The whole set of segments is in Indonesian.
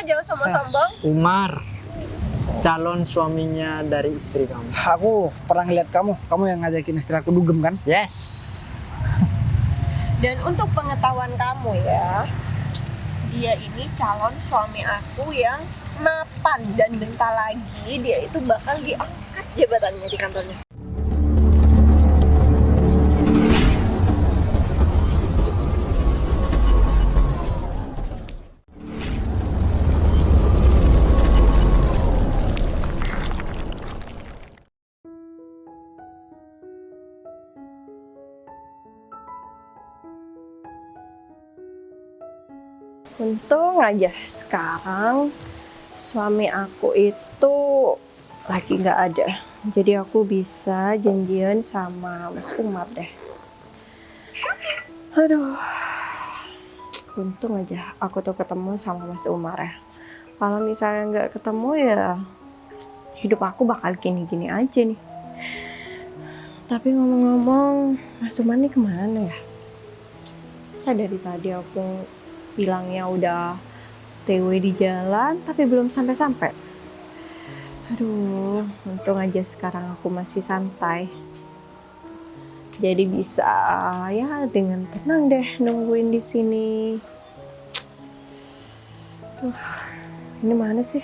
jangan sombong-sombong. Umar, calon suaminya dari istri kamu. Aku pernah ngeliat kamu yang ngajakin istri aku dugem kan? Yes. Dan untuk pengetahuan kamu ya, dia ini calon suami aku yang mapan, dan bentar lagi dia itu bakal diangkat jabatannya di kantornya. Untung aja sekarang suami aku itu lagi nggak ada. Jadi aku bisa janjian sama Mas Umar deh. Aduh, untung aja aku tuh ketemu sama Mas Umar ya. Kalau misalnya nggak ketemu ya hidup aku bakal gini-gini aja nih. Tapi ngomong-ngomong, Mas Umar nih kemana ya? Saya dari tadi aku bilangnya udah TW di jalan, tapi belum sampai-sampai. Aduh, untung aja sekarang aku masih santai. Jadi bisa ya dengan tenang deh nungguin di sini. Ini mana sih?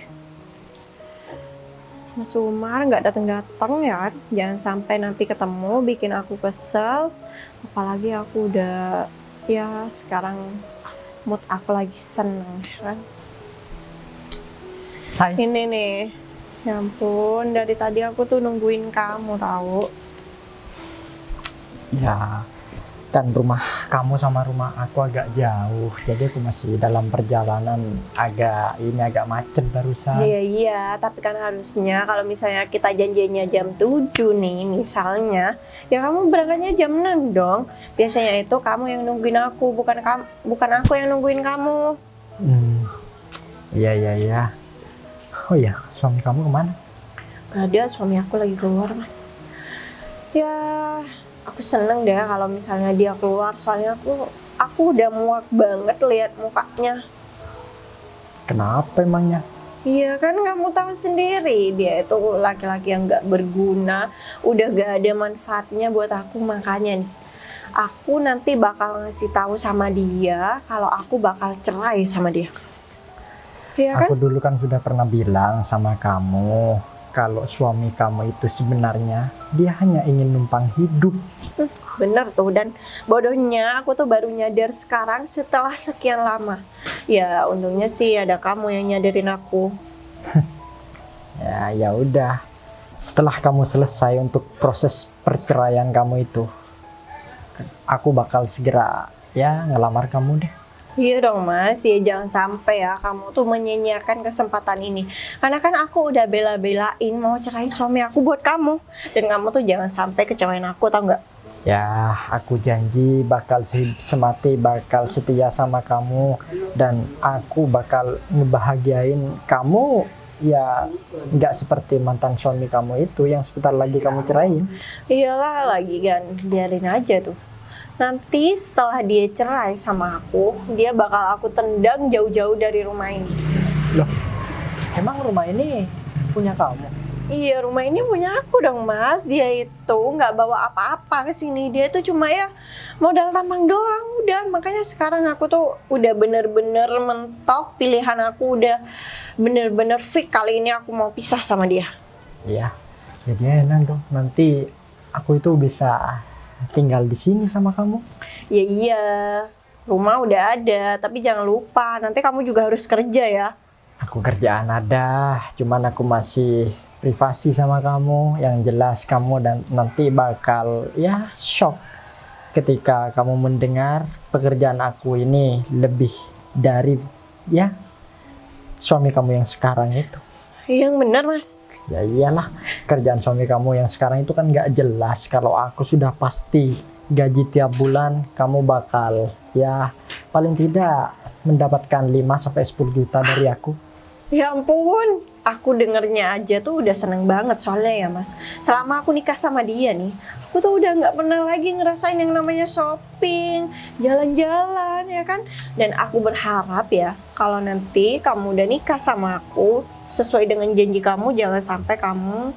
Mas Umar nggak datang-datang ya? Jangan sampai nanti ketemu bikin aku kesel. Apalagi aku udah ya sekarang mood aku lagi seneng kan. Hai. Ini nih, ya ampun, dari tadi aku tuh nungguin kamu tahu. Ya, kan rumah kamu sama rumah aku agak jauh, jadi aku masih dalam perjalanan agak macet barusan. Iya, tapi kan harusnya kalau misalnya kita janjinya jam 7 nih misalnya, ya kamu berangkatnya jam 6 dong. Biasanya itu kamu yang nungguin aku, bukan aku yang nungguin kamu. Iya. Oh iya, suami kamu kemana? Gak ada, suami aku lagi keluar, Mas. Ya, aku seneng deh kalau misalnya dia keluar, soalnya aku udah muak banget lihat mukanya. Kenapa emangnya? Iya kan, kamu tahu sendiri dia itu laki-laki yang gak berguna, udah gak ada manfaatnya buat aku. Makanya nih, aku nanti bakal ngasih tahu sama dia kalau aku bakal cerai sama dia. Iya kan? Aku dulu kan sudah pernah bilang sama kamu kalau suami kamu itu sebenarnya dia hanya ingin numpang hidup. Bener tuh, dan bodohnya aku tuh baru nyadar sekarang setelah sekian lama. Ya untungnya sih ada kamu yang nyadarin aku. Ya udah. Setelah kamu selesai untuk proses perceraian kamu itu, aku bakal segera ya ngelamar kamu deh. Iya dong Mas, ya jangan sampai ya kamu tuh menyia-nyiakan kesempatan ini. Karena kan aku udah bela-belain mau cerai suami aku buat kamu. Dan kamu tuh jangan sampai kecewain aku, tau nggak? Ya, aku janji bakal semati bakal setia sama kamu. Dan aku bakal ngebahagiain kamu. Ya, nggak seperti mantan suami kamu itu yang sebentar lagi kamu ceraiin. Iyalah lagi kan, biarin aja tuh. Nanti setelah dia cerai sama aku, dia bakal aku tendang jauh-jauh dari rumah ini. Loh, emang rumah ini punya kamu? Iya, rumah ini punya aku dong Mas. Dia itu nggak bawa apa-apa ke sini. Dia tuh cuma ya modal tambang doang. Udah, makanya sekarang aku tuh udah bener-bener mentok. Pilihan aku udah bener-bener fix, kali ini aku mau pisah sama dia. Iya, jadi enak dong. Nanti aku itu bisa tinggal di sini sama kamu. Ya iya, rumah udah ada, tapi jangan lupa nanti kamu juga harus kerja ya. Aku kerjaan ada, cuman aku masih privasi sama kamu. Yang jelas kamu dan nanti bakal ya shock ketika kamu mendengar pekerjaan aku ini lebih dari ya suami kamu yang sekarang itu. Yang bener Mas. Ya iyalah, kerjaan suami kamu yang sekarang itu kan nggak jelas. Kalau aku sudah pasti gaji tiap bulan kamu bakal ya paling tidak mendapatkan 5-10 juta dari aku. Ya ampun, aku dengernya aja tuh udah seneng banget soalnya ya Mas. Selama aku nikah sama dia nih, Aku tuh udah nggak pernah lagi ngerasain yang namanya shopping, jalan-jalan ya kan. Dan aku berharap ya kalau nanti kamu udah nikah sama aku, sesuai dengan janji kamu, jangan sampai kamu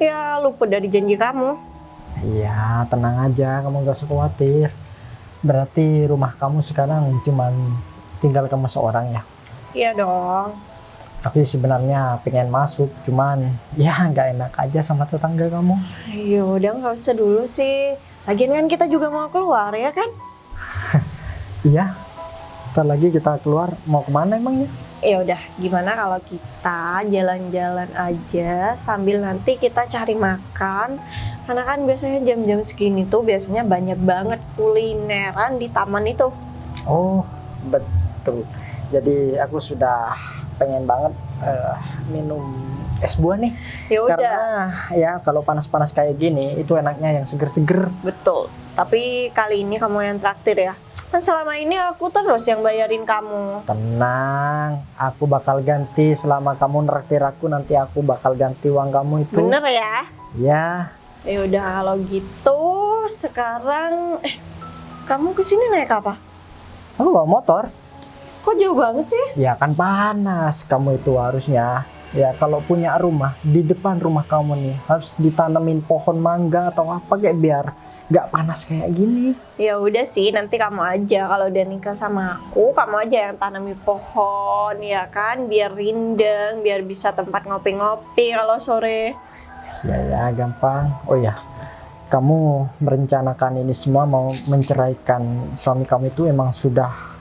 ya luput dari janji kamu. Iya, tenang aja, kamu gak usah khawatir. Berarti rumah kamu sekarang cuman tinggal kamu seorang ya? Iya dong. Aku sih sebenarnya pengen masuk, cuman ya nggak enak aja sama tetangga kamu. Ya udah nggak usah dulu sih. Lagian kan kita juga mau keluar ya kan? Iya, ntar lagi kita keluar, mau kemana emangnya? Ya udah, gimana kalau kita jalan-jalan aja sambil nanti kita cari makan. Karena kan biasanya jam-jam segini tuh biasanya banyak banget kulineran di taman itu. Oh, betul. Jadi aku sudah pengen banget minum es buah nih. Ya udah. Karena ya kalau panas-panas kayak gini itu enaknya yang seger-seger. Betul. Tapi kali ini kamu yang traktir ya. Kan selama ini aku terus yang bayarin kamu. Tenang, aku bakal ganti selama kamu nraktir aku, nanti aku bakal ganti uang kamu itu. Bener ya? Ya, Ya udah kalau gitu sekarang kamu kesini naik apa? aku bawa motor. Kok jauh banget sih? Ya kan panas, kamu itu harusnya. Ya kalau punya rumah, di depan rumah kamu nih harus ditanemin pohon mangga atau apa kayak biar nggak panas kayak gini. Ya udah sih, nanti kamu aja kalau udah nikah sama aku, kamu aja yang tanami pohon ya kan, biar rindeng, biar bisa tempat ngopi-ngopi kalau sore. Ya gampang. Oh ya, kamu merencanakan ini semua mau menceraikan suami kamu itu emang sudah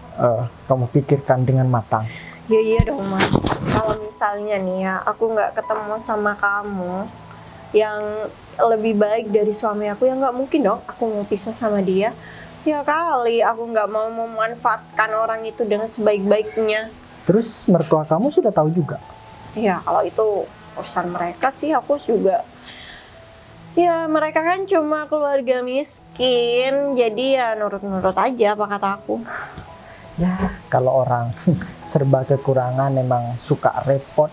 kamu pikirkan dengan matang. Ya iya dong mas, kalau misalnya nih ya aku nggak ketemu sama kamu yang lebih baik dari suami aku, ya nggak mungkin dong aku mau pisah sama dia. Ya kali aku nggak mau memanfaatkan orang itu dengan sebaik-baiknya. Terus mertua kamu sudah tahu juga? Ya kalau itu urusan mereka sih, aku juga ya mereka kan cuma keluarga miskin, jadi ya nurut-nurut aja apa kata aku. Ya kalau orang serba kekurangan memang suka repot.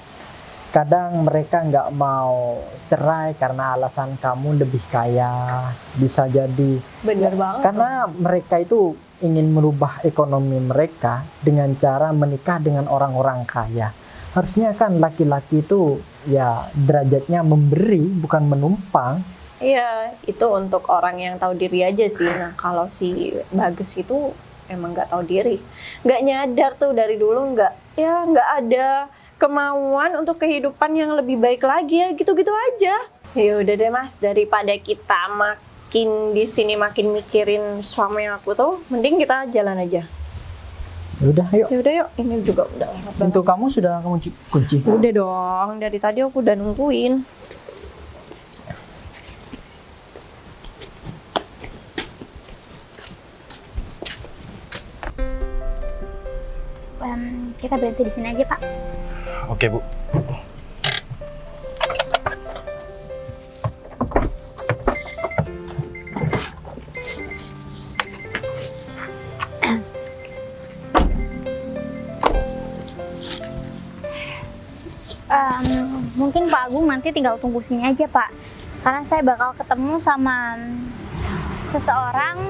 Kadang mereka nggak mau cerai karena alasan kamu lebih kaya, bisa jadi. Bener banget. Karena mereka itu ingin merubah ekonomi mereka dengan cara menikah dengan orang-orang kaya. Harusnya kan laki-laki itu ya derajatnya memberi bukan menumpang. Iya, itu untuk orang yang tahu diri aja sih. Nah kalau si Bagus itu emang nggak tahu diri, nggak nyadar tuh dari dulu, nggak ada kemauan untuk kehidupan yang lebih baik lagi ya, gitu-gitu aja. Ya udah deh mas, daripada kita makin di sini makin mikirin suami aku tuh, mending kita jalan aja. Udah yuk. Ya udah yuk, ini juga udah lewat banget. Pintu kamu sudah kamu kunci? Udah dong, dari tadi aku udah nungguin. Kita berhenti di sini aja, Pak. Oke, Bu. Mungkin Pak Agung nanti tinggal tunggu sini aja, Pak. Karena saya bakal ketemu sama seseorang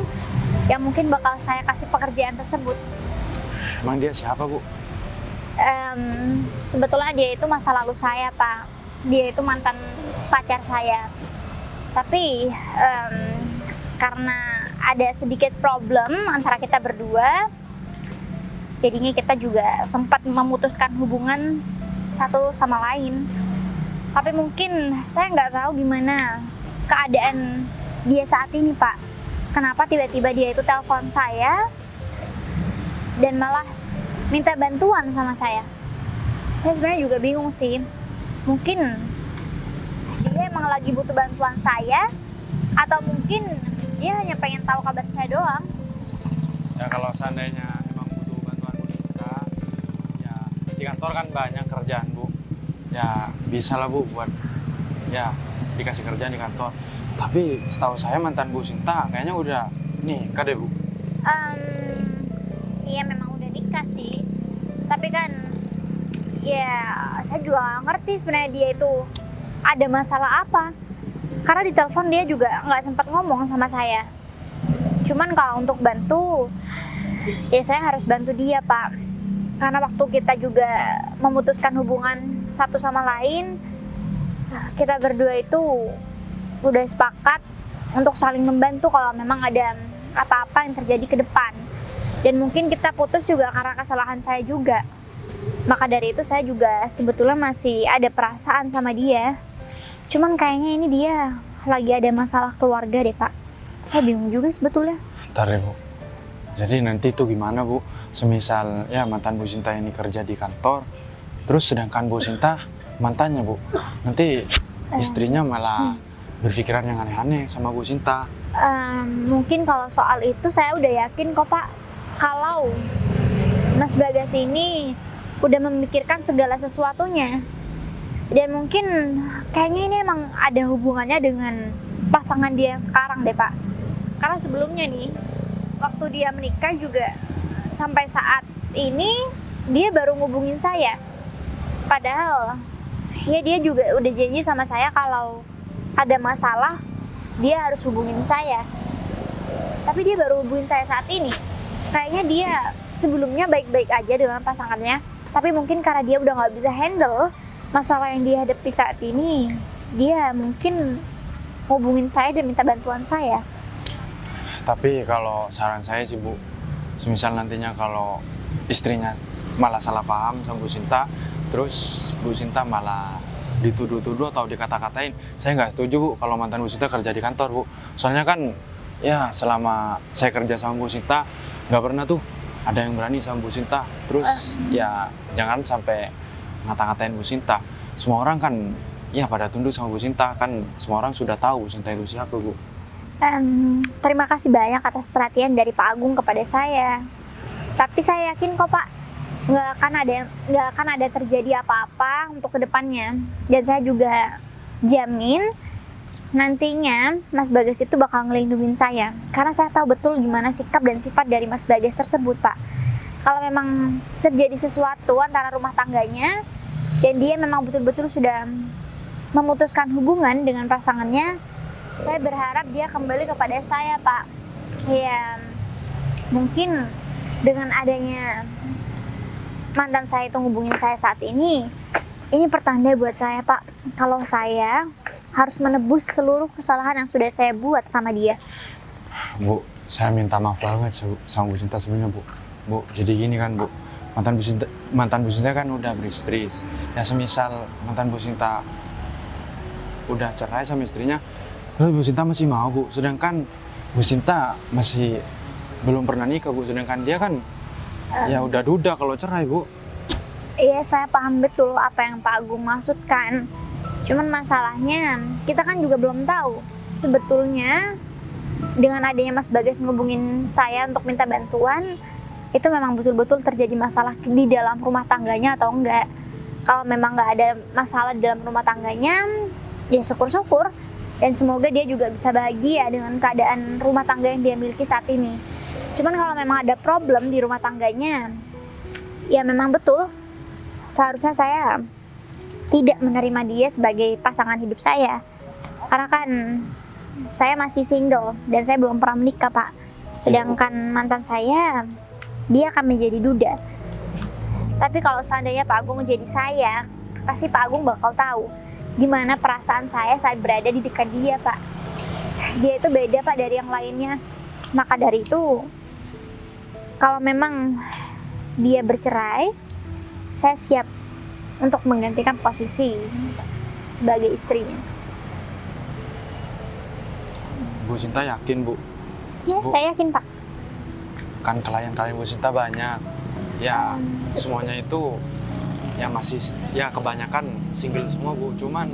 yang mungkin bakal saya kasih pekerjaan tersebut. Emang dia siapa, Bu? Sebetulnya dia itu masa lalu saya, Pak. Dia itu mantan pacar saya. Tapi karena ada sedikit problem antara kita berdua, jadinya kita juga sempat memutuskan hubungan satu sama lain. Tapi mungkin saya nggak tahu gimana keadaan dia saat ini, Pak. Kenapa tiba-tiba dia itu telepon saya dan malah minta bantuan sama saya. Saya sebenarnya juga bingung sih. Mungkin dia emang lagi butuh bantuan saya, atau mungkin dia hanya pengen tahu kabar saya doang. Ya kalau seandainya emang butuh bantuan Bu Sinta, ya di kantor kan banyak kerjaan, Bu. Ya bisa lah, Bu, buat ya dikasih kerjaan di kantor. Tapi setahu saya mantan Bu Sinta kayaknya udah nikah deh, Bu. Iya memang udah nikah sih. Tapi kan ya saya juga nggak ngerti sebenarnya dia itu ada masalah apa. Karena di telepon dia juga nggak sempat ngomong sama saya. Cuman kalau untuk bantu, ya saya harus bantu dia, Pak. Karena waktu kita juga memutuskan hubungan satu sama lain, kita berdua itu udah sepakat untuk saling membantu kalau memang ada apa-apa yang terjadi ke depan. Dan mungkin kita putus juga karena kesalahan saya juga. Maka dari itu saya juga sebetulnya masih ada perasaan sama dia. Cuman kayaknya ini dia lagi ada masalah keluarga deh, Pak. Saya bingung juga sebetulnya. Ntar ya Bu, jadi nanti tuh gimana Bu, semisal ya mantan Bu Sinta ini kerja di kantor, terus sedangkan Bu Sinta mantannya Bu, nanti istrinya malah berpikiran yang aneh-aneh sama Bu Sinta. Mungkin kalau soal itu saya udah yakin kok, Pak, kalau Mas Bagas ini udah memikirkan segala sesuatunya. Dan mungkin kayaknya ini emang ada hubungannya dengan pasangan dia yang sekarang deh, Pak. Karena sebelumnya nih, waktu dia menikah juga sampai saat ini dia baru ngubungin saya. Padahal ya dia juga udah janji sama saya kalau ada masalah dia harus hubungin saya. Tapi dia baru hubungin saya saat ini. Kayaknya dia sebelumnya baik-baik aja dengan pasangannya. Tapi mungkin karena dia udah nggak bisa handle masalah yang dihadapi saat ini, dia mungkin hubungin saya dan minta bantuan saya. Tapi kalau saran saya sih Bu, semisal nantinya kalau istrinya malah salah paham sama Bu Sinta, terus Bu Sinta malah dituduh-tuduh atau dikata-katain, saya nggak setuju Bu kalau mantan Bu Sinta kerja di kantor Bu. Soalnya kan ya selama saya kerja sama Bu Sinta nggak pernah tuh ada yang berani sama Bu Sinta. Terus ya jangan sampai ngata-ngatain Bu Sinta. Semua orang kan ya pada tunduk sama Bu Sinta, kan semua orang sudah tahu Bu Sinta itu siapa Bu. Terima kasih banyak atas perhatian dari Pak Agung kepada saya. Tapi saya yakin kok, Pak, nggak akan ada terjadi apa-apa untuk kedepannya. Dan saya juga jamin nantinya Mas Bagas itu bakal ngelindungin saya. Karena saya tahu betul gimana sikap dan sifat dari Mas Bagas tersebut, Pak. Kalau memang terjadi sesuatu antara rumah tangganya dan dia memang betul-betul sudah memutuskan hubungan dengan pasangannya, saya berharap dia kembali kepada saya, Pak. Ya, mungkin dengan adanya mantan saya itu hubungin saya saat ini pertanda buat saya, Pak, kalau saya harus menebus seluruh kesalahan yang sudah saya buat sama dia. Bu, saya minta maaf banget sama Bu Sinta sebelumnya, Bu. Bu, jadi gini kan, Bu. Mantan Bu Sinta kan udah beristri. Ya semisal mantan Bu Sinta udah cerai sama istrinya, terus Bu Sinta masih mau, Bu. Sedangkan Bu Sinta masih belum pernah nikah, Bu. Sedangkan dia kan ya udah duda kalau cerai, Bu. Iya, saya paham betul apa yang Pak Agung maksudkan. Cuman masalahnya, kita kan juga belum tahu sebetulnya dengan adanya Mas Bagas ngubungin saya untuk minta bantuan, itu memang betul-betul terjadi masalah di dalam rumah tangganya atau enggak. Kalau memang nggak ada masalah di dalam rumah tangganya, ya syukur-syukur. Dan semoga dia juga bisa bahagia dengan keadaan rumah tangga yang dia miliki saat ini. Cuman kalau memang ada problem di rumah tangganya, ya memang betul seharusnya saya tidak menerima dia sebagai pasangan hidup saya. Karena kan saya masih single dan saya belum pernah menikah, Pak. Sedangkan mantan saya, dia akan menjadi duda. Tapi kalau seandainya Pak Agung menjadi saya, pasti Pak Agung bakal tahu gimana perasaan saya saat berada di dekat dia, Pak. Dia itu beda, Pak, dari yang lainnya. Maka dari itu, kalau memang dia bercerai, saya siap untuk menggantikan posisi sebagai istrinya. Bu Sinta yakin, Bu? Ya, Bu, saya yakin, Pak. kan klien-klien Bu Sinta banyak. Ya, semuanya itu ya masih ya kebanyakan single semua, Bu. Cuman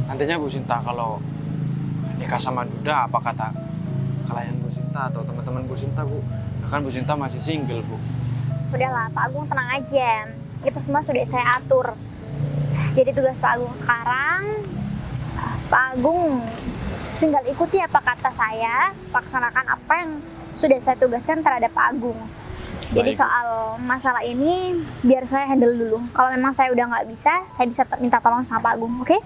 nantinya Bu Sinta kalau nikah sama duda, apa kata klien Bu Sinta atau teman-teman Bu Sinta, Bu? Kan Bu Sinta masih single, Bu. Udahlah, Pak Agung tenang aja. Itu semua sudah saya atur. Jadi tugas Pak Agung sekarang, Pak Agung tinggal ikuti apa kata saya, laksanakan apa yang sudah saya tugaskan terhadap Pak Agung. Jadi Baik. soal masalah ini biar saya handle dulu. Kalau memang saya udah nggak bisa, saya bisa minta tolong sama Pak Agung, oke?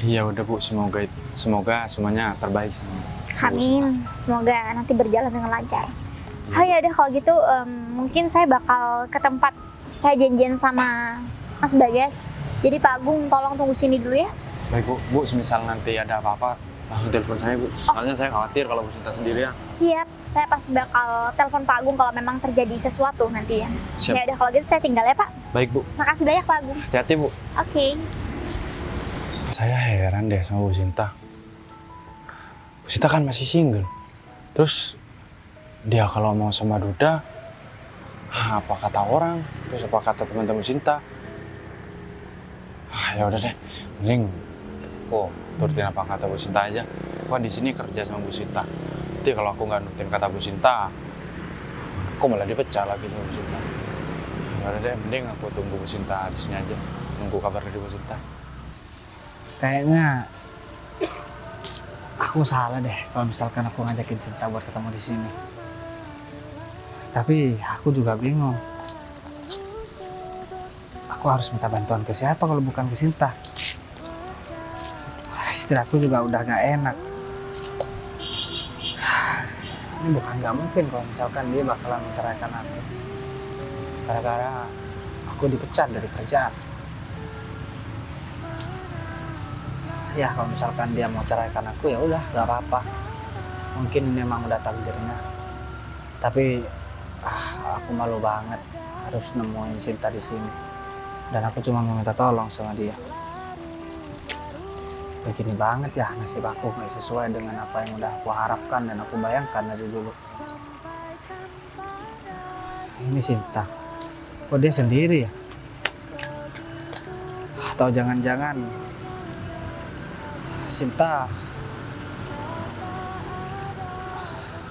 Iya udah Bu, semoga semuanya terbaik sama Amin. Semoga nanti berjalan dengan lancar. Oh ya udah kalau gitu mungkin saya bakal ke tempat saya janjian sama Mas Bagas. Jadi Pak Agung tolong tunggu sini dulu ya. Baik Bu, semisal nanti ada apa-apa langsung telepon saya Bu. Soalnya saya khawatir kalau Bu Sinta sendirian. Siap, saya pasti bakal telepon Pak Agung kalau memang terjadi sesuatu nantinya. Siap. Ya udah kalau gitu saya tinggal ya Pak. Baik Bu, Makasih banyak Pak Agung. hati-hati Bu. Oke. Saya heran deh sama Bu Sinta. Bu Sinta kan masih single. Terus dia kalau mau sama Duda, apa kata orang? Terus apa kata teman-teman Sinta? Ya udah deh, mending aku turutin apa kata Bu Sinta aja. Aku kan di sini kerja sama Bu Sinta. Nanti kalau aku nggak nurutin kata Bu Sinta, aku malah dipecah lagi sama Bu Sinta. Ya udah deh, mending aku tunggu Bu Sinta di sini aja, nunggu kabar dari Bu Sinta. Kayaknya aku salah deh kalau misalkan aku ngajakin Sinta buat ketemu di sini. Tapi aku juga bingung. Aku harus minta bantuan ke siapa kalau bukan ke Sinta? Istri aku juga udah gak enak. Ini bukan gak mungkin kalau misalkan dia bakalan menceraikan aku. Gara-gara aku dipecat dari kerjaan. Ya kalau misalkan dia mau ceraikan aku ya udah gak apa-apa. Mungkin ini memang udah takdirnya. Tapi aku malu banget harus nemuin Sinta di sini. Dan aku cuma mau minta tolong sama dia. Begini banget ya nasib aku nggak sesuai dengan apa yang udah aku harapkan dan aku bayangkan dari dulu. Ini Sinta, kok dia sendiri ya? Atau jangan-jangan Sinta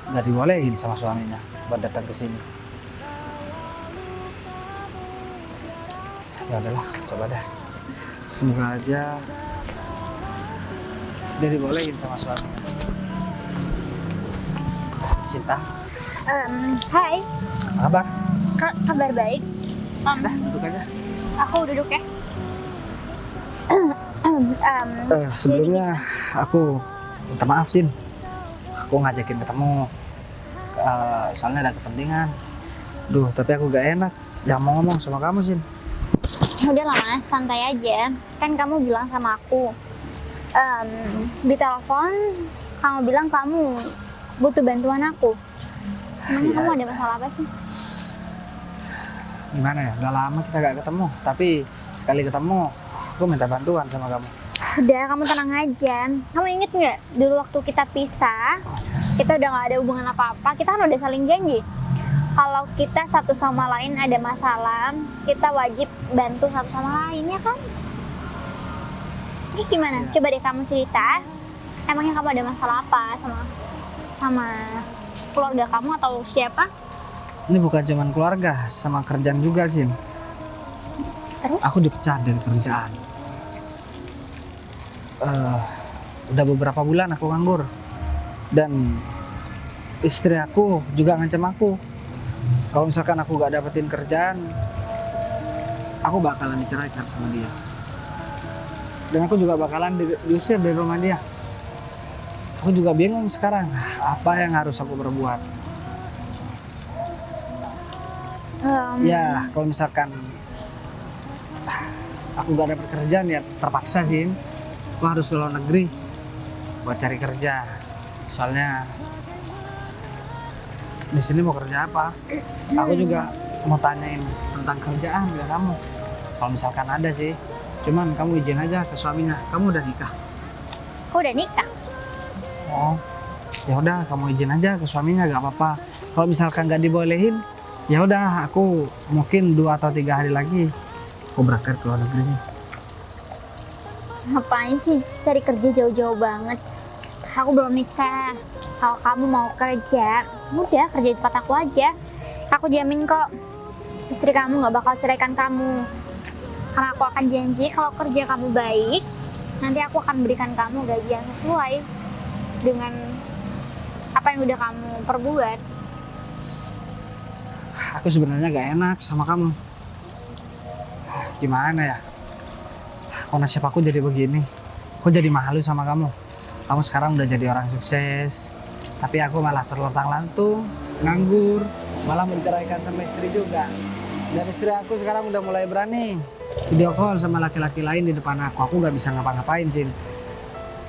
nggak dibolehin sama suaminya buat datang ke sini. Ya udahlah, coba dah. Semoga aja dia dibolehin sama suaminya. Sinta, Hai. apa kabar? Kabar baik. Dah, duduk aja. Aku duduk ya. Sebelumnya aku minta maaf, Sin. Aku ngajakin ketemu. Soalnya ada kepentingan. Duh, tapi aku gak enak. Jangan mau ngomong sama kamu, Sin. Udah lah Mas, santai aja. Kan kamu bilang sama aku di telepon, kamu bilang kamu butuh bantuan aku. Emang kamu ada masalah apa sih? Gimana ya? Udah lama kita gak ketemu. Tapi sekali ketemu, aku minta bantuan sama kamu. Udah, kamu tenang aja. Kamu inget nggak dulu waktu kita pisah, kita udah nggak ada hubungan apa-apa. Kita kan udah saling janji. Kalau kita satu sama lain ada masalah, kita wajib bantu satu sama lain, ya kan? Terus gimana? Coba deh kamu cerita. Emangnya kamu ada masalah apa sama keluarga kamu atau siapa? Ini bukan cuma keluarga, sama kerjaan juga, Sin. Terus? Aku dipecat dari kerjaan. Udah beberapa bulan aku nganggur. Dan istri aku juga ngancam aku. Kalau misalkan aku gak dapetin kerjaan, aku bakalan diceraikan sama dia. Dan aku juga bakalan diusir dari rumah dia. Aku juga bingung sekarang, apa yang harus aku perbuat? Ya, kalau misalkan aku gak dapet kerjaan ya terpaksa sih. Aku harus ke luar negeri buat cari kerja. Soalnya di sini mau kerja apa? Aku juga mau tanyain tentang kerjaan ke kamu. Kalau misalkan ada sih. Cuman kamu izin aja ke suaminya. Kamu udah nikah? Aku udah nikah. Oh, ya udah kamu izin aja ke suaminya, gak apa-apa. Kalau misalkan gak dibolehin, ya udah aku mungkin 2 atau 3 hari lagi aku berangkat ke luar negeri. Ngapain sih cari kerja jauh-jauh banget? Aku belum nikah. Kalau kamu mau kerja, udah kerja di tempat aku aja. Aku jamin kok istri kamu gak bakal ceraikan kamu. Karena aku akan janji kalau kerja kamu baik, nanti aku akan berikan kamu gaji yang sesuai dengan apa yang udah kamu perbuat. Aku sebenarnya gak enak sama kamu. Gimana ya? Kok nasib aku jadi begini? Aku jadi malu sama kamu. Kamu sekarang udah jadi orang sukses. Tapi aku malah terlontang-lantung, nganggur, malah menceraikan sama istri juga. Dan istri aku sekarang udah mulai berani video call sama laki-laki lain di depan aku. Aku nggak bisa ngapa-ngapain, Sin.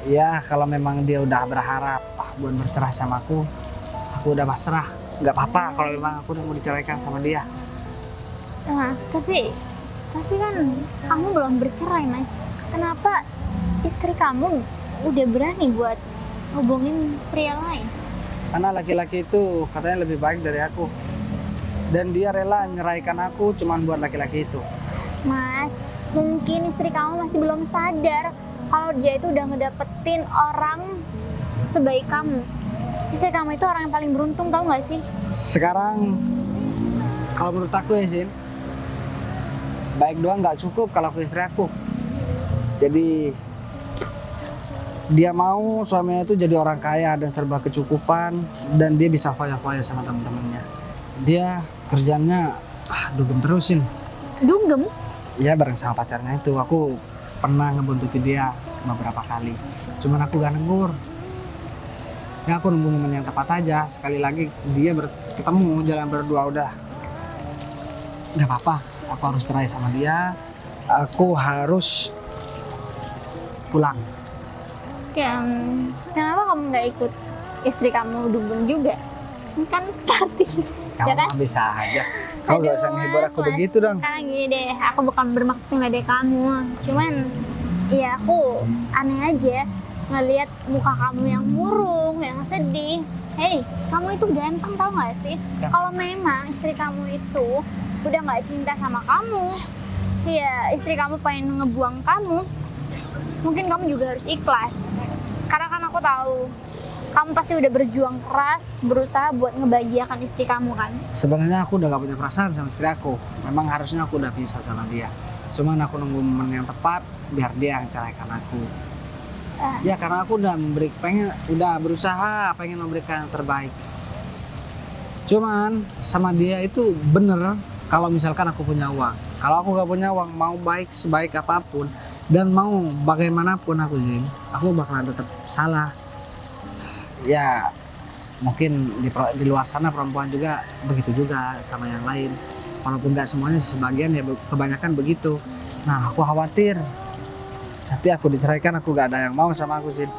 Ya, kalau memang dia udah berharap buat bercerai sama aku udah pasrah. Nggak apa-apa kalau memang aku udah mau diceraikan sama dia. Tapi kan kamu belum bercerai, Mas. Kenapa istri kamu udah berani buat hubungin pria lain? Karena laki-laki itu katanya lebih baik dari aku. Dan dia rela nyeraikan aku cuman buat laki-laki itu. Mas, mungkin istri kamu masih belum sadar kalau dia itu udah ngedapetin orang sebaik kamu. Istri kamu itu orang yang paling beruntung, tau gak sih? Sekarang, kalau menurut aku ya, Sin, baik doang nggak cukup kalau aku istri aku. Jadi, dia mau suaminya itu jadi orang kaya dan serba kecukupan, dan dia bisa foya-foya sama temen-temennya. Dia kerjanya dugem terusin. Dugem? Iya, bareng sama pacarnya itu. Aku pernah ngebuntuti dia beberapa kali. Cuman aku gak negur. Ya aku nunggu momen yang tepat aja. Sekali lagi dia ketemu jalan berdua udah. Gak apa-apa, aku harus cerai sama dia. Aku harus pulang. Kenapa kamu nggak ikut istri kamu dugem juga? Ini kan party. Kamu Ya kan? mah bisa aja. Kamu gak usah ngehibur aku begitu dong. Sekarang gini deh, aku bukan bermaksud ngeledek kamu. Cuman, ya aku aneh aja ngelihat muka kamu yang murung, yang sedih. Hei, kamu itu ganteng tau gak sih? Ya. Kalau memang istri kamu itu udah gak cinta sama kamu, ya istri kamu pengen ngebuang kamu, mungkin kamu juga harus ikhlas. Karena kan aku tahu kamu pasti udah berjuang keras, berusaha buat ngebahagiakan istri kamu kan. Sebenarnya aku udah gak punya perasaan sama istri aku. Memang harusnya aku udah pisah sama dia. Cuman aku nunggu momen yang tepat biar dia yang ceraikan aku. Ya karena aku udah berusaha pengen memberikan yang terbaik. Cuman sama dia itu bener kalau misalkan aku punya uang. Kalau aku gak punya uang, mau baik sebaik apapun dan mau bagaimanapun aku bakalan tetap salah. Ya mungkin di luar sana perempuan juga begitu juga sama yang lain. Walaupun nggak semuanya, sebagian ya kebanyakan begitu. Nah aku khawatir nanti aku diceraikan, aku gak ada yang mau sama aku, Sin.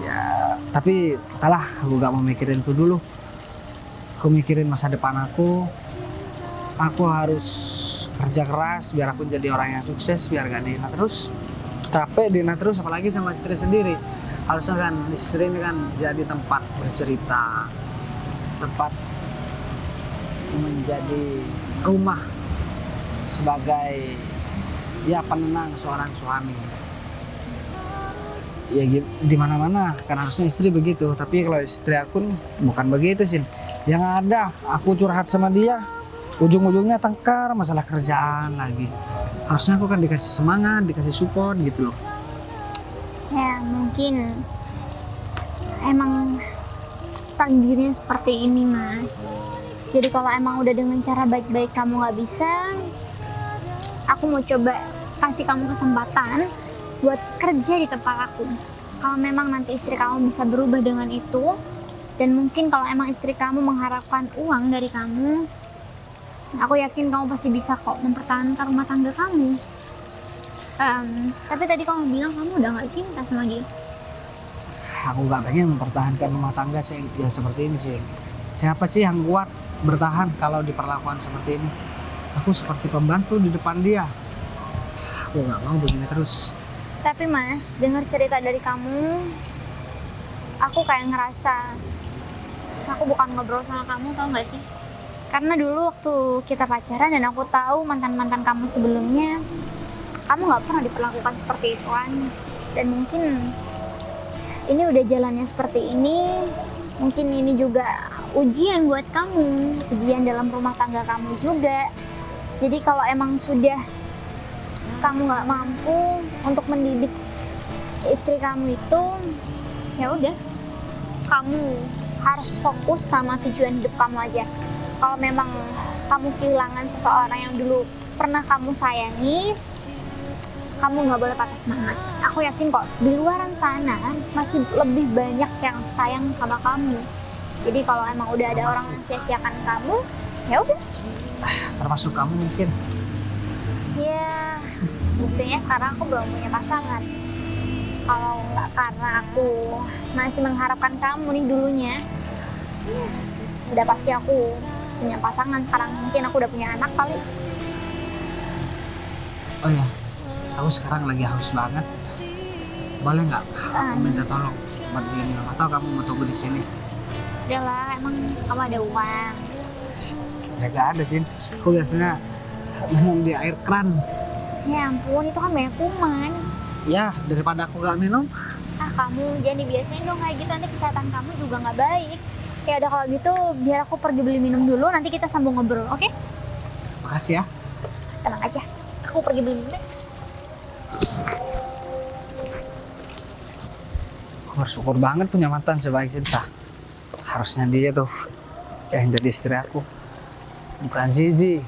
Ya tapi entahlah, aku gak mau mikirin itu dulu. Aku mikirin masa depan aku. Aku harus kerja keras biar aku jadi orang yang sukses, biar gak dihina terus. Capek dihina terus, apalagi sama istri sendiri. Harusnya kan istri ini kan jadi tempat bercerita, tempat menjadi rumah sebagai ya penenang seorang suami. Ya di mana-mana kan harusnya istri begitu, tapi kalau istri aku bukan begitu, Sin. Yang ada aku curhat sama dia, ujung-ujungnya tengkar masalah kerjaan lagi. Harusnya aku kan dikasih semangat, dikasih support gitu loh. Ya mungkin emang takdirnya seperti ini, Mas. Jadi kalau emang udah dengan cara baik-baik kamu nggak bisa, aku mau coba kasih kamu kesempatan buat kerja di tempat aku. Kalau memang nanti istri kamu bisa berubah dengan itu, dan mungkin kalau emang istri kamu mengharapkan uang dari kamu, aku yakin kamu pasti bisa kok mempertahankan rumah tangga kamu. Tapi tadi kamu bilang kamu udah gak cinta sama dia. Aku gak pengen mempertahankan rumah tangga yang seperti ini, sih. Siapa sih yang kuat bertahan kalau diperlakukan seperti ini? Aku seperti pembantu di depan dia. Aku gak mau begini terus. Tapi Mas, dengar cerita dari kamu, aku kayak ngerasa aku bukan ngobrol sama kamu, tau gak sih? Karena dulu waktu kita pacaran dan aku tahu mantan-mantan kamu sebelumnya, kamu gak pernah diperlakukan seperti itu kan. Dan mungkin ini udah jalannya seperti ini, mungkin ini juga ujian buat kamu, ujian dalam rumah tangga kamu juga. Jadi kalau emang sudah kamu nggak mampu untuk mendidik istri kamu itu, ya udah, kamu harus fokus sama tujuan hidup kamu aja. Kalau memang kamu kehilangan seseorang yang dulu pernah kamu sayangi, kamu nggak boleh patah semangat. Aku yakin kok di luaran sana masih lebih banyak yang sayang sama kamu. Jadi kalau emang udah ada orang yang sia-siakan kamu, ya udah. Termasuk kamu mungkin. Ya, buktinya sekarang aku belum punya pasangan. Kalau nggak karena aku masih mengharapkan kamu nih dulunya, udah pasti aku punya pasangan sekarang. Mungkin aku udah punya anak kali. Oh ya, aku sekarang lagi haus banget. Boleh nggak? Aku minta tolong buat beli minum atau kamu mau tunggu di sini? Udah lah, emang kamu ada uang. Ya nggak ada sih. Aku biasanya minum di air keran. Ya ampun, itu kan banyak kuman. Ya, daripada aku nggak minum. Ah, kamu jangan dibiasain dong kayak gitu, nanti kesehatan kamu juga nggak baik. Ya udah kalau gitu, biar aku pergi beli minum dulu, nanti kita sambung ngobrol, oke? Makasih ya. Tenang aja, aku pergi beli dulu. Aku bersyukur banget punya mantan sebaik Sinta. Harusnya dia tuh yang jadi istri aku, bukan Zizi.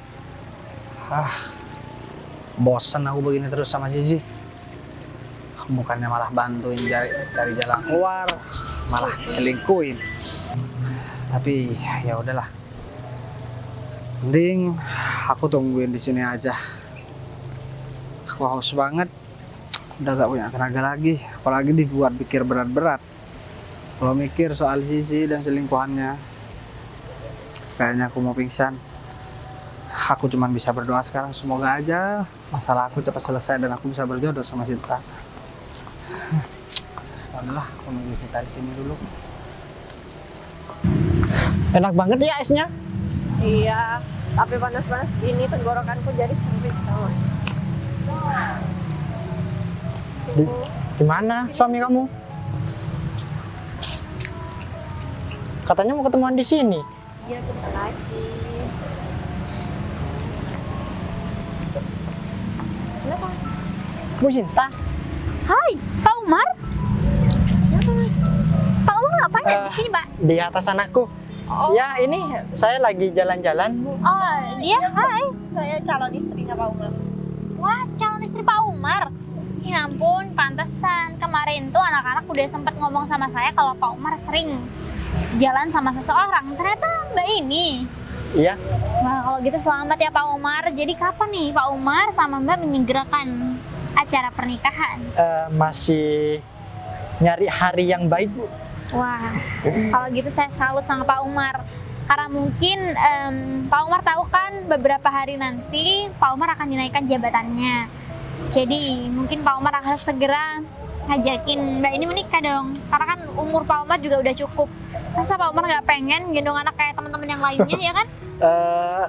Bosan aku begini terus sama Zizi. Bukannya malah bantuin cari jalan keluar, malah selingkuhin. Tapi ya udahlah. Mending aku tungguin di sini aja. Aku haus banget. Udah gak punya tenaga lagi, apalagi dibuat pikir berat-berat. Kalau mikir soal Zizi dan selingkuhannya, kayaknya aku mau pingsan. Aku cuma bisa berdoa sekarang, semoga aja masalah aku cepat selesai dan aku bisa berjodoh sama Sinta. Udahlah, aku nunggu Sinta di sini dulu. Enak banget ya esnya. Iya, tapi panas-panas gini tenggorokanku jadi sempit tau Mas. Gimana suami kamu? Katanya mau ketemuan di sini. Iya, bentar lagi. Kenapa Mas? Bu Sinta. Hai, Pak Umar. Siapa Mas? Pak Umar ngapain ya di sini, Pak? Di atas anakku. Oh. Ya ini saya lagi jalan-jalan Bu. Oh, dia, hai. Saya calon istrinya Pak Umar. Wah, calon istri Pak Umar. Ya ampun, pantesan. Kemarin tuh anak-anak udah sempet ngomong sama saya kalau Pak Umar sering jalan sama seseorang. Ternyata Mbak ini. Iya. Wah, kalau gitu selamat ya Pak Umar. Jadi kapan nih Pak Umar sama Mbak menyegerakan acara pernikahan? Masih nyari hari yang baik Bu. Wah, kalau gitu saya salut sama Pak Umar. Karena mungkin Pak Umar tahu kan beberapa hari nanti Pak Umar akan dinaikkan jabatannya. Jadi mungkin Pak Umar harus segera ngajakin Mbak ini menikah dong. Karena kan umur Pak Umar juga udah cukup. Masa Pak Umar nggak pengen gendong anak kayak teman-teman yang lainnya ya kan?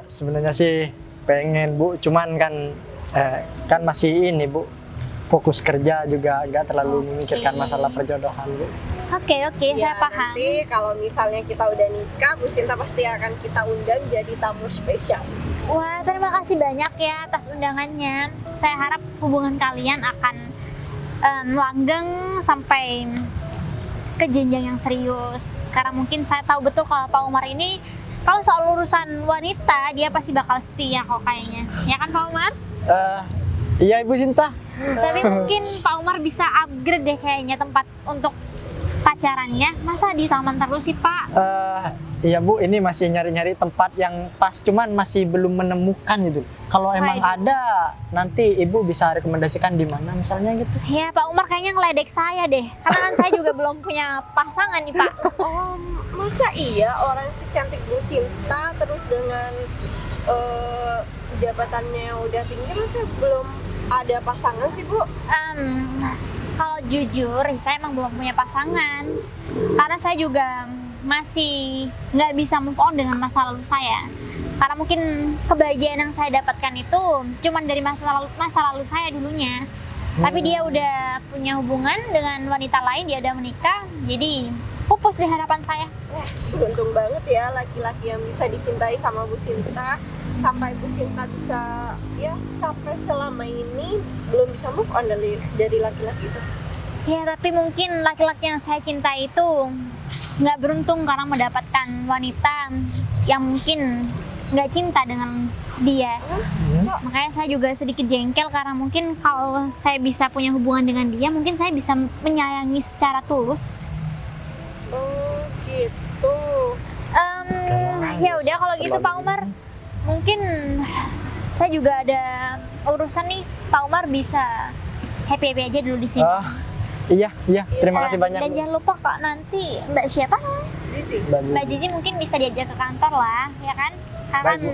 Sebenarnya sih pengen Bu, cuman kan masih ini Bu, fokus kerja juga nggak terlalu memikirkan masalah perjodohan Bu. Oke, saya paham. Nanti kalau misalnya kita udah nikah, Bu Sinta pasti akan kita undang jadi tamu spesial. Wah, terima kasih banyak ya atas undangannya. Saya harap hubungan kalian akan langgeng sampai ke jenjang yang serius. Karena mungkin saya tahu betul kalau Pak Umar ini, kalau soal urusan wanita, dia pasti bakal setia kok kayaknya. Ya kan Pak Umar? Iya Ibu Sinta. Tapi mungkin Pak Umar bisa upgrade deh kayaknya tempat untuk pacarannya. Masa di taman terus sih Pak? Iya Bu, ini masih nyari-nyari tempat yang pas, cuman masih belum menemukan gitu. Kalau emang ada, nanti Ibu bisa rekomendasikan di mana misalnya gitu. Ya Pak Umar kayaknya ngeledek saya deh, karena kan saya juga belum punya pasangan nih Pak. Oh, masa iya orang secantik Bu Sinta terus dengan jabatannya yang udah tinggi, masa belum ada pasangan sih Bu? Kalau jujur, saya emang belum punya pasangan. Karena saya juga masih nggak bisa move on dengan masa lalu saya. Karena mungkin kebahagiaan yang saya dapatkan itu cuman dari masa lalu saya dulunya. Tapi dia udah punya hubungan dengan wanita lain, dia udah menikah, jadi pupus di hadapan saya. Wah, beruntung banget ya laki-laki yang bisa dicintai sama Bu Sinta. Sampai Bu Sinta bisa, ya sampai selama ini belum bisa move on dari laki-laki itu. Ya, tapi mungkin laki-laki yang saya cintai itu nggak beruntung karena mendapatkan wanita yang mungkin nggak cinta dengan dia. Makanya saya juga sedikit jengkel karena mungkin kalau saya bisa punya hubungan dengan dia, mungkin saya bisa menyayangi secara tulus. Oh gitu. Ya udah kalau gitu Pak Umar, mungkin saya juga ada urusan nih. Pak Umar bisa happy aja dulu di sini. Iya, terima kasih banyak. Dan jangan lupa Pak, nanti Mbak siapa? Zizi. Mbak Zizi mungkin bisa diajak ke kantor lah, ya kan? Karena Baik, Bu.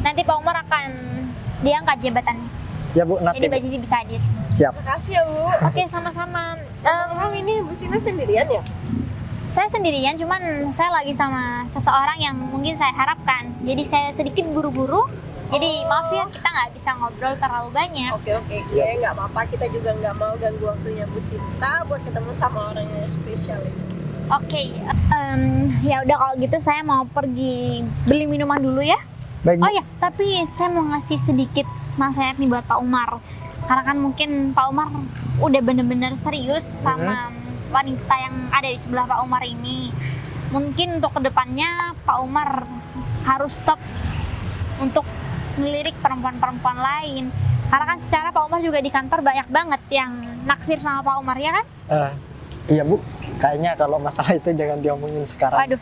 nanti Pak Umar akan diangkat jabatannya. Ya Bu, nanti. Jadi Mbak Zizi bisa hadir. Siap. Makasih ya Bu. Oke, sama-sama. Emang ini Bu Sina sendirian ya? Saya sendirian, cuman saya lagi sama seseorang yang mungkin saya harapkan. Jadi saya sedikit buru-buru. Jadi maaf ya, kita nggak bisa ngobrol terlalu banyak. Oke, ya nggak apa-apa. Kita juga nggak mau ganggu waktunya Bu Sinta buat ketemu sama orang yang spesial ini. Oke, ya udah kalau gitu saya mau pergi beli minuman dulu ya. Baik, Bu. Oh ya, tapi saya mau ngasih sedikit nasihat nih buat Pak Umar. Karena kan mungkin Pak Umar udah bener-bener serius sama wanita yang ada di sebelah Pak Umar ini. Mungkin untuk kedepannya Pak Umar harus stop untuk melirik perempuan-perempuan lain. Karena kan secara Pak Umar juga di kantor banyak banget yang naksir sama Pak Umar, ya kan? Iya Bu, kayaknya kalau masalah itu jangan diomongin sekarang. Waduh,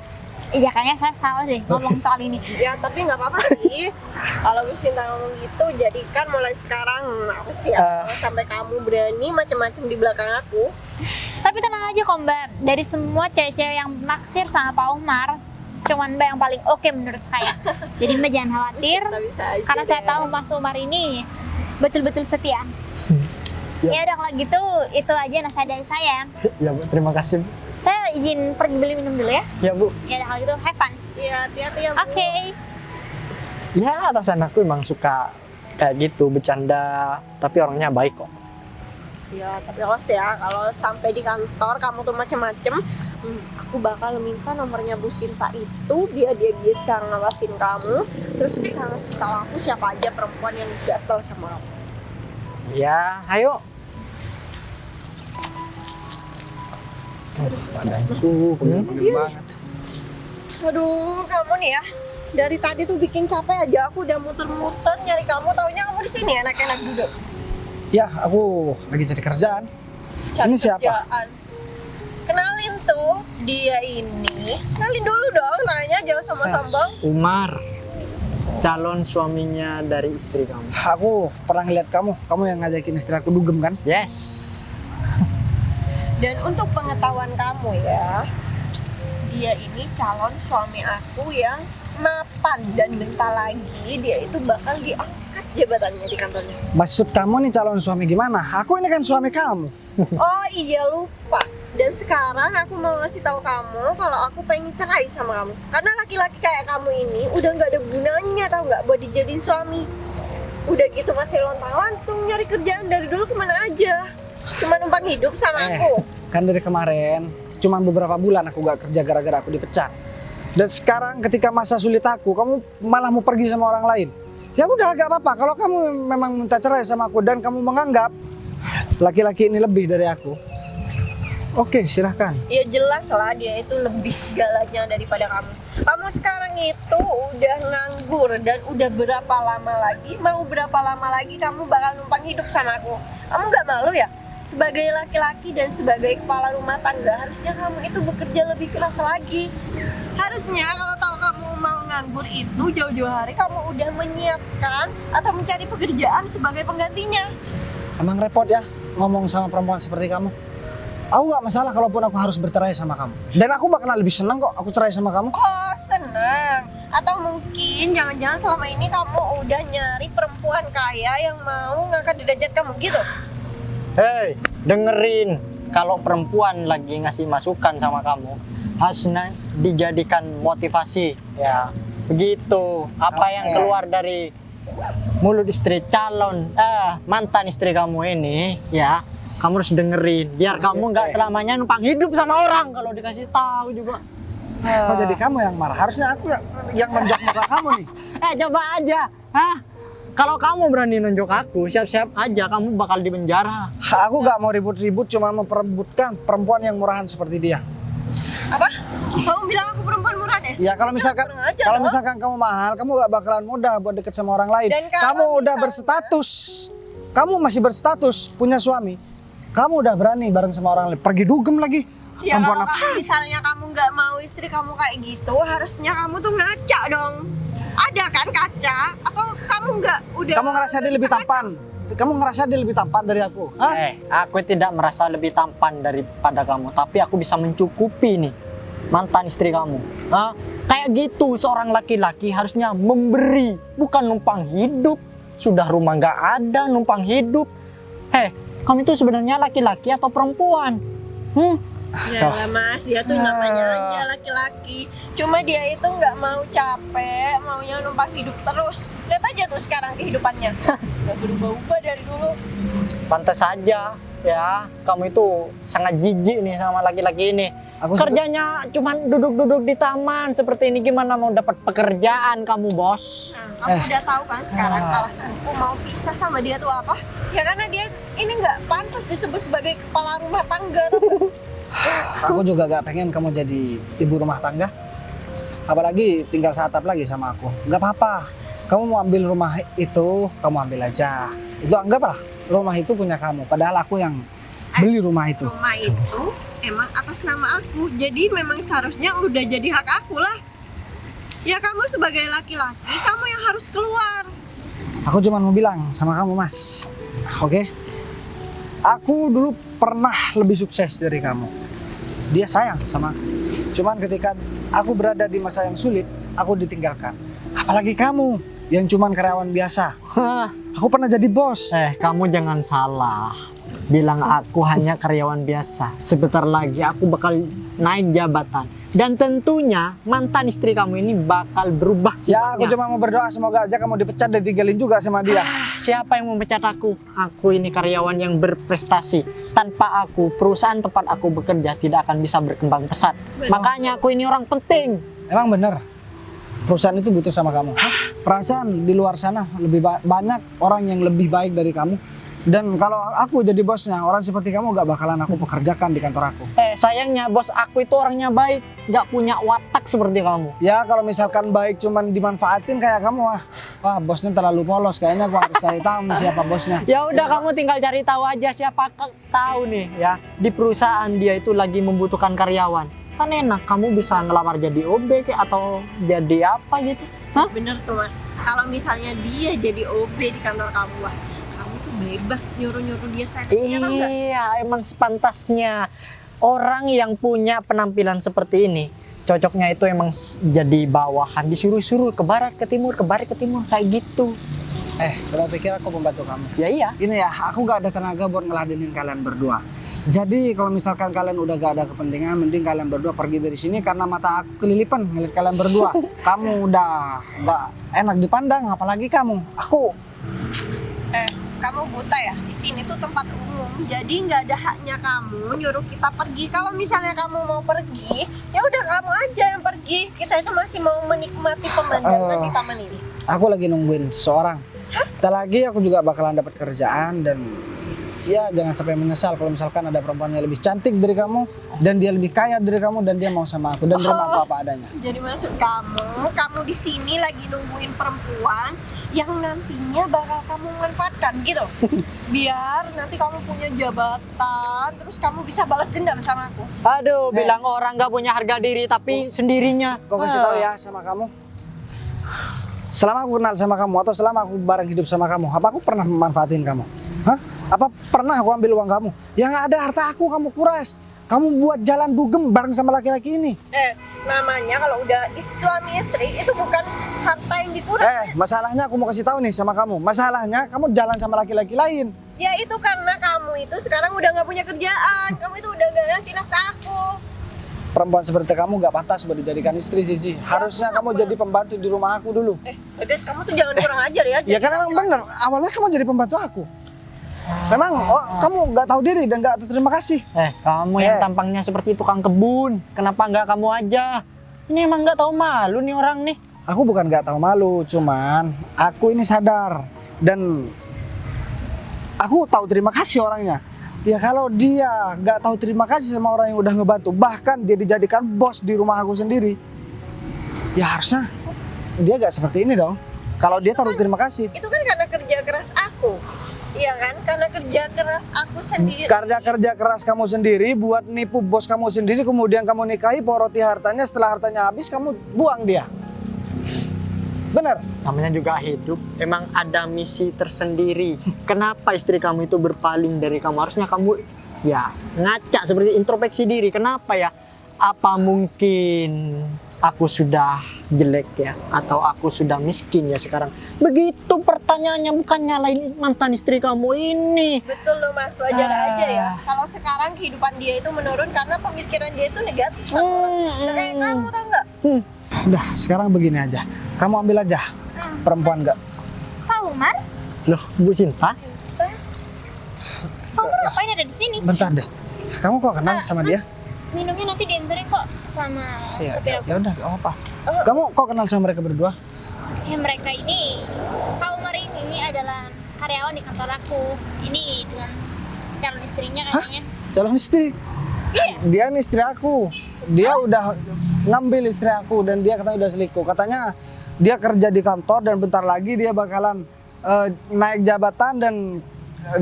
iya kayaknya saya salah deh ngomong soal ini. Ya tapi nggak apa-apa sih. Kalau Bu Sinta ngomong gitu, jadikan mulai sekarang males ya. Kalau sampai kamu berani macam-macam di belakang aku. Tapi tenang aja kok Mbak, dari semua cewek-cewek yang naksir sama Pak Umar, cuman Mbak yang paling oke menurut saya. Jadi Mbak jangan khawatir, Bisa aja karena saya deh. tahu Mas Umar ini betul-betul setia. Ya. Ya udah kalau gitu, itu aja nasihat dari saya. Ya Bu, terima kasih Bu. Saya izin pergi beli minum dulu ya. Ya Bu. Ya udah kalau gitu, have fun. Iya, hati-hati ya Bu. Oke. Ya atasan aku emang suka kayak gitu, bercanda, tapi orangnya baik kok. Ya tapi awas ya, kalau sampai di kantor kamu tuh macem-macem, aku bakal minta nomornya Bu Sinta itu biar dia bisa ngawasin kamu, terus bisa ngasih tahu aku siapa aja perempuan yang gatel sama kamu. Ya, ayo. Badanku Pegel banget. Aduh, kamu nih ya, dari tadi tuh bikin capek aja. Aku udah muter-muter nyari kamu, taunya kamu di sini enak-enak duduk. Ya, aku lagi cari kerjaan. Cari Ini siapa? kerjaan. Kenalin tuh, dia ini. Kenalin dulu dong, nanya jangan sombong-sombong. Umar, calon suaminya dari istri kamu. Aku pernah ngeliat kamu yang ngajakin istri aku dugem kan? Yes. Dan untuk pengetahuan kamu ya, dia ini calon suami aku yang mapan, dan bentar lagi dia itu bakal diangkat jabatannya di kantornya. Maksud kamu nih calon suami gimana? Aku ini kan suami kamu. Oh iya, lupa. Dan sekarang aku mau ngasih tahu kamu kalau aku pengen cerai sama kamu. Karena laki-laki kayak kamu ini udah nggak ada gunanya, tau nggak, buat dijadiin suami. Udah gitu masih lontang-lantung nyari kerjaan dari dulu kemana aja. Cuma numpang hidup sama aku. Kan dari kemarin, cuman beberapa bulan aku gak kerja gara-gara aku dipecat. Dan sekarang ketika masa sulit aku, kamu malah mau pergi sama orang lain. Ya udah, gak apa-apa. Kalau kamu memang minta cerai sama aku dan kamu menganggap laki-laki ini lebih dari aku, oke, silahkan. Ya jelas lah dia itu lebih segalanya daripada kamu. Kamu sekarang itu udah nganggur dan udah berapa lama lagi, mau berapa lama lagi kamu bakal numpang hidup sama aku. Kamu gak malu ya? Sebagai laki-laki dan sebagai kepala rumah tangga, harusnya kamu itu bekerja lebih keras lagi. Harusnya kalau tahu kamu mau nganggur itu jauh-jauh hari kamu udah menyiapkan atau mencari pekerjaan sebagai penggantinya. Emang repot ya ngomong sama perempuan seperti kamu. Aku gak masalah kalaupun aku harus bercerai sama kamu. Dan aku bakalan lebih senang kok aku cerai sama kamu. Oh, senang. Atau mungkin jangan-jangan selama ini kamu udah nyari perempuan kaya yang mau ngangkat derajat kamu gitu. Hei, dengerin. Kalau perempuan lagi ngasih masukan sama kamu, harusnya dijadikan motivasi. Ya, begitu. Apa yang keluar dari mulut istri mantan istri kamu ini, ya, kamu harus dengerin. Biar kamu nggak selamanya numpang hidup sama orang. Kalau dikasih tahu juga. Kok jadi kamu yang marah? Harusnya aku yang menjok muka kamu nih. Coba aja. Kalau kamu berani nunjuk aku, siap-siap aja kamu bakal di penjara. Aku gak mau ribut-ribut, cuma memperebutkan perempuan yang murahan seperti dia. Apa? Kamu bilang aku perempuan murahan? deh. Ya kalau misalkan Kurang ajar kalau loh. misalkan kamu mahal, kamu gak bakalan mudah buat deket sama orang lain. Dan kalau Kamu udah misalnya- berstatus, kamu masih berstatus punya suami. Kamu udah berani bareng sama orang lain, pergi dugem lagi. Ya Perempuan kalau kamu misalnya kamu nggak mau istri kamu kayak gitu, harusnya kamu tuh ngaca dong. Ada kan kaca? Atau kamu nggak udah? Kamu ngerasa dia lebih tampan? Kamu ngerasa dia lebih tampan dari aku? Hah? Aku tidak merasa lebih tampan daripada kamu, tapi aku bisa mencukupi nih mantan istri kamu. Hah? Kayak gitu seorang laki-laki harusnya memberi, bukan numpang hidup. Sudah rumah nggak ada, numpang hidup. Kamu itu sebenarnya laki-laki atau perempuan? Ya lah Mas, dia tuh namanya aja laki-laki. Cuma dia itu nggak mau capek, maunya numpang hidup terus. Lihat aja tuh sekarang kehidupannya. Nggak berubah-ubah dari dulu. Pantas saja ya, kamu itu sangat jijik nih sama laki-laki ini. Aku Kerjanya cuman duduk-duduk di taman seperti ini, gimana mau dapat pekerjaan kamu, bos? Nah, kamu udah tahu kan sekarang alasanku mau pisah sama dia tuh apa? Ya karena dia ini nggak pantas disebut sebagai kepala rumah tangga. Aku juga gak pengen kamu jadi ibu rumah tangga. Apalagi tinggal seatap lagi sama aku. Gak apa-apa. Kamu mau ambil rumah itu, kamu ambil aja. Itu anggaplah rumah itu punya kamu. Padahal aku yang beli rumah itu. Rumah itu emang atas nama aku. Jadi memang seharusnya udah jadi hak aku lah. Ya kamu sebagai laki-laki, kamu yang harus keluar. Aku cuma mau bilang sama kamu, Mas. Oke? Aku dulu pernah lebih sukses dari kamu. Dia sayang sama aku. Cuman ketika aku berada di masa yang sulit, aku ditinggalkan. Apalagi kamu yang cuman karyawan biasa. Aku pernah jadi bos. Kamu jangan salah. Bilang aku hanya karyawan biasa. Sebentar lagi aku bakal naik jabatan. Dan tentunya mantan istri kamu ini bakal berubah Ya, aku sifatnya. cuma mau berdoa semoga aja kamu dipecat dan ditinggalin juga sama dia. Siapa yang memecat aku? Aku ini karyawan yang berprestasi. Tanpa aku, perusahaan tempat aku bekerja tidak akan bisa berkembang pesat. Makanya aku ini orang penting. Emang bener? Perusahaan itu butuh sama kamu. Perasaan di luar sana lebih banyak orang yang lebih baik dari kamu. Dan kalau aku jadi bosnya, orang seperti kamu gak bakalan aku pekerjakan di kantor aku. Sayangnya bos aku itu orangnya baik, gak punya watak seperti kamu. Ya kalau misalkan baik cuman dimanfaatin kayak kamu, wah bosnya terlalu polos. Kayaknya gua harus cari tahu nih siapa bosnya. Ya udah kamu tinggal cari tahu aja siapa tahu nih ya di perusahaan dia itu lagi membutuhkan karyawan. Kan enak kamu bisa ngelamar jadi OB kayak atau jadi apa gitu. Hah? Bener tuh Mas. Kalau misalnya dia jadi OB di kantor kamu, wah, kamu tuh bebas nyuruh-nyuruh dia seenaknya, tau nggak? Iya, emang sepantasnya orang yang punya penampilan seperti ini cocoknya itu emang jadi bawahan, disuruh-suruh ke barat, ke timur, ke barat, ke timur kayak gitu. Kamu pikir aku pembantu kamu? Ya iya. Ini ya, aku gak ada tenaga buat ngeladenin kalian berdua. Jadi kalau misalkan kalian udah gak ada kepentingan, mending kalian berdua pergi dari sini karena mata aku kelilipan ngeliat kalian berdua. Kamu udah gak enak dipandang, apalagi kamu. Aku Kamu buta ya? Di sini tuh tempat umum, jadi nggak ada haknya kamu nyuruh kita pergi. Kalau misalnya kamu mau pergi, ya udah kamu aja yang pergi. Kita itu masih mau menikmati pemandangan di taman ini. aku lagi nungguin seseorang. Bentar lagi aku juga bakalan dapat kerjaan dan ya jangan sampai menyesal kalau misalkan ada perempuan yang lebih cantik dari kamu dan dia lebih kaya dari kamu dan dia mau sama aku dan terima aku apa adanya. Jadi maksud kamu di sini lagi nungguin perempuan yang nantinya bakal kamu manfaatkan gitu. Biar nanti kamu punya jabatan, terus kamu bisa balas dendam sama aku. Aduh, bilang orang gak punya harga diri tapi sendirinya. Kau kasih tahu ya sama kamu. Selama aku kenal sama kamu atau selama aku bareng hidup sama kamu, apa aku pernah memanfaatin kamu? Hah? Apa pernah aku ambil uang kamu? Yang ada harta aku kamu kuras. Kamu buat jalan dugem bareng sama laki-laki ini. Namanya kalau udah suami istri itu bukan harta yang dikuras. Masalahnya aku mau kasih tahu nih sama kamu. Masalahnya kamu jalan sama laki-laki lain. Ya itu karena kamu itu sekarang udah nggak punya kerjaan. Kamu itu udah gak ngasih nafkah aku. Perempuan seperti kamu gak pantas buat dijadikan istri Sisi. Harusnya kamu jadi pembantu di rumah aku dulu. Bagas, kamu tuh jangan kurang ajar ya. Ya kan emang bener. Awalnya kamu jadi pembantu aku. Memang kamu gak tahu diri dan gak tahu terima kasih. Kamu yang tampangnya seperti tukang kebun. Kenapa nggak kamu aja? Ini emang nggak tahu malu nih orang nih. Aku bukan gak tahu malu, cuman aku ini sadar dan aku tahu terima kasih orangnya. Ya kalau dia gak tahu terima kasih sama orang yang udah ngebantu, bahkan dia dijadikan bos di rumah aku sendiri, Ya harusnya dia gak seperti ini dong. Kalau dia taruh terima kasih. Itu kan karena kerja keras aku. Iya kan? Karena kerja keras aku sendiri. Karena kerja keras kamu sendiri buat nipu bos kamu sendiri, kemudian kamu nikahi, poroti hartanya, setelah hartanya habis kamu buang dia. Bener? Namanya juga hidup, emang ada misi tersendiri. Kenapa istri kamu itu berpaling dari kamu? Harusnya kamu ya ngaca seperti introspeksi diri. Kenapa ya? Apa mungkin aku sudah jelek ya? Atau aku sudah miskin ya sekarang? Begitu pertanyaannya, bukan nyalain mantan istri kamu ini. Betul loh Mas, wajar aja ya. Kalau sekarang kehidupan dia itu menurun karena pemikiran dia itu negatif sama orang. Nah, kayak kamu tau nggak? Udah, sekarang begini aja. Kamu ambil aja perempuan nggak? Pak Umar, Loh, Bu Sinta? Pak Umar ngapain ada di sini? Bentar deh. Kamu kok kenal sama dia? Minumnya nanti dianterin kok sama supir aku. Ya udah, gak apa-apa. Kamu kok kenal sama mereka berdua? Ya mereka ini, Pak Umar ini adalah karyawan di kantor aku. Ini dengan calon istrinya katanya. Calon istri? Iya. Dia nih istri aku. Dia udah ngambil istri aku dan dia katanya udah selingkuh. Katanya dia kerja di kantor dan bentar lagi dia bakalan naik jabatan dan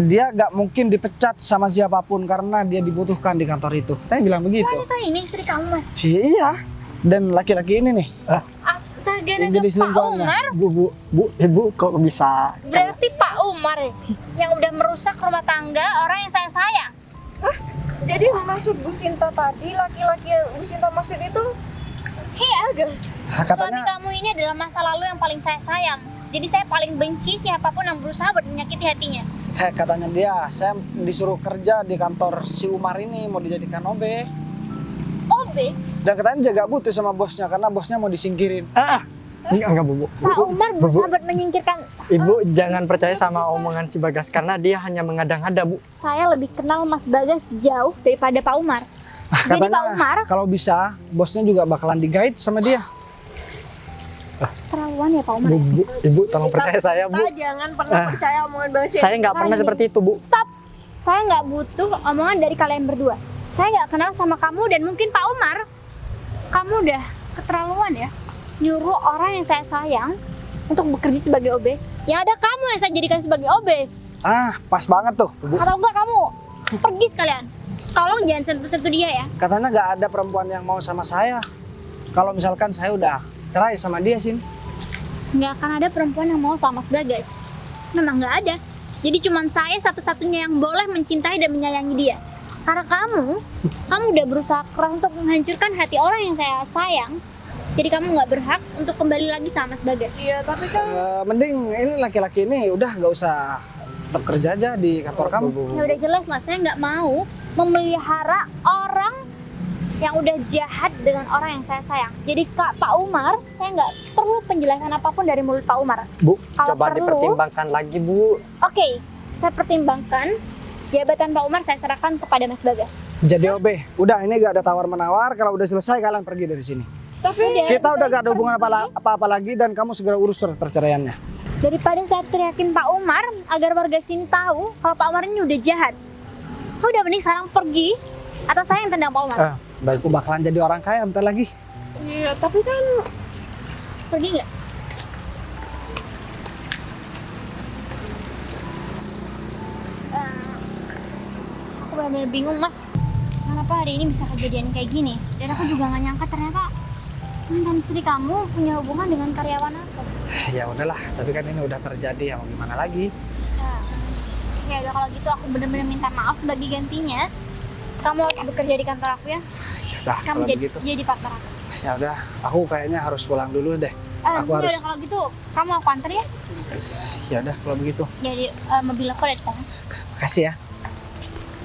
dia gak mungkin dipecat sama siapapun karena dia dibutuhkan di kantor itu. Saya bilang begitu. Wanita ini istri kamu, Mas. Iya. Dan laki-laki ini nih. Astaga, Yang naga jadi Pak selingkuhannya. Umar. Ibu kok bisa? Berarti Pak Umar yang udah merusak rumah tangga orang yang saya sayang. Jadi maksud Bu Sinta tadi, laki-laki yang Bu Sinta maksud itu Iya, Agus. Nah, suami katanya kamu ini adalah masa lalu yang paling saya sayang. Jadi saya paling benci siapapun yang berusaha buat menyakiti hatinya. katanya dia, saya disuruh kerja di kantor si Umar ini mau dijadikan OB. OB, Dan katanya dia gak butuh sama bosnya karena bosnya mau disingkirin. Enggak, Bu. Pak Umar berusaha buat menyingkirkan. Ibu jangan percaya sama omongan si Bagas karena dia hanya mengada-ngada, Bu. Saya lebih kenal Mas Bagas jauh daripada Pak Umar. Jadi Katanya Pak Umar kalau bisa bosnya juga bakalan digait sama dia. keterlaluan ya Pak Umar. Ibu tolong percaya saya, Bu. Jangan pernah percaya omongan Bang Sinta. Saya nggak pernah seperti itu, Bu. Stop. Saya nggak butuh omongan dari kalian berdua. Saya nggak kenal sama kamu dan mungkin Pak Umar. Kamu udah keterlaluan ya. Nyuruh orang yang saya sayang untuk bekerja sebagai OB. Yang ada kamu yang saya jadikan sebagai OB. Pas banget tuh. Atau enggak kamu pergi sekalian. Tolong jangan sentuh-sentuh dia ya. Katanya gak ada perempuan yang mau sama saya. Kalau misalkan saya udah cerai sama dia sih. Nggak akan ada perempuan yang mau sama Mas Bagas. Memang nggak ada. Jadi cuman saya satu-satunya yang boleh mencintai dan menyayangi dia. Karena kamu udah berusaha keras untuk menghancurkan hati orang yang saya sayang. Jadi kamu nggak berhak untuk kembali lagi sama Mas Bagas. Iya, tapi kan Mending ini laki-laki ini udah gak usah tetap kerja aja di kantor kamu. Ya udah jelas Mas, saya nggak mau memelihara orang yang udah jahat dengan orang yang saya sayang. Jadi Pak Umar, saya nggak perlu penjelasan apapun dari mulut Pak Umar. Bu, Kalau coba perlu- dipertimbangkan lagi, Bu. Oke, saya pertimbangkan. Jabatan Pak Umar saya serahkan kepada Mas Bagas. Jadi OB, udah ini gak ada tawar-menawar. Kalau udah selesai kalian pergi dari sini. tapi Kita udah gak ada hubungan apa-apa lagi dan kamu segera urus surat perceraiannya. Daripada saya teriakin Pak Umar agar warga sini tahu kalau Pak Umar ini udah jahat. Udah mending sekarang pergi atau saya yang tendang Pak Umar. Baik, aku bakalan jadi orang kaya bentar lagi. iya, tapi kan Pergi nggak? Aku benar-benar bingung Mas. Kenapa hari ini bisa kejadian kayak gini? Dan aku juga nggak nyangka ternyata mantan istri kamu punya hubungan dengan karyawan aku. Ya udahlah, tapi kan ini udah terjadi, ya mau gimana lagi? Ya udah kalau gitu aku benar-benar minta maaf sebagai gantinya. Kamu harus bekerja di kantor aku ya. Ya udah, Kamu kalau begitu. jadi partner aku. Ya udah, aku kayaknya harus pulang dulu deh. Aku Ya harus. udah kalau gitu kamu aku antar ya. Ya udah, kalau begitu. Jadi mobil aku ada di sana. Makasih ya.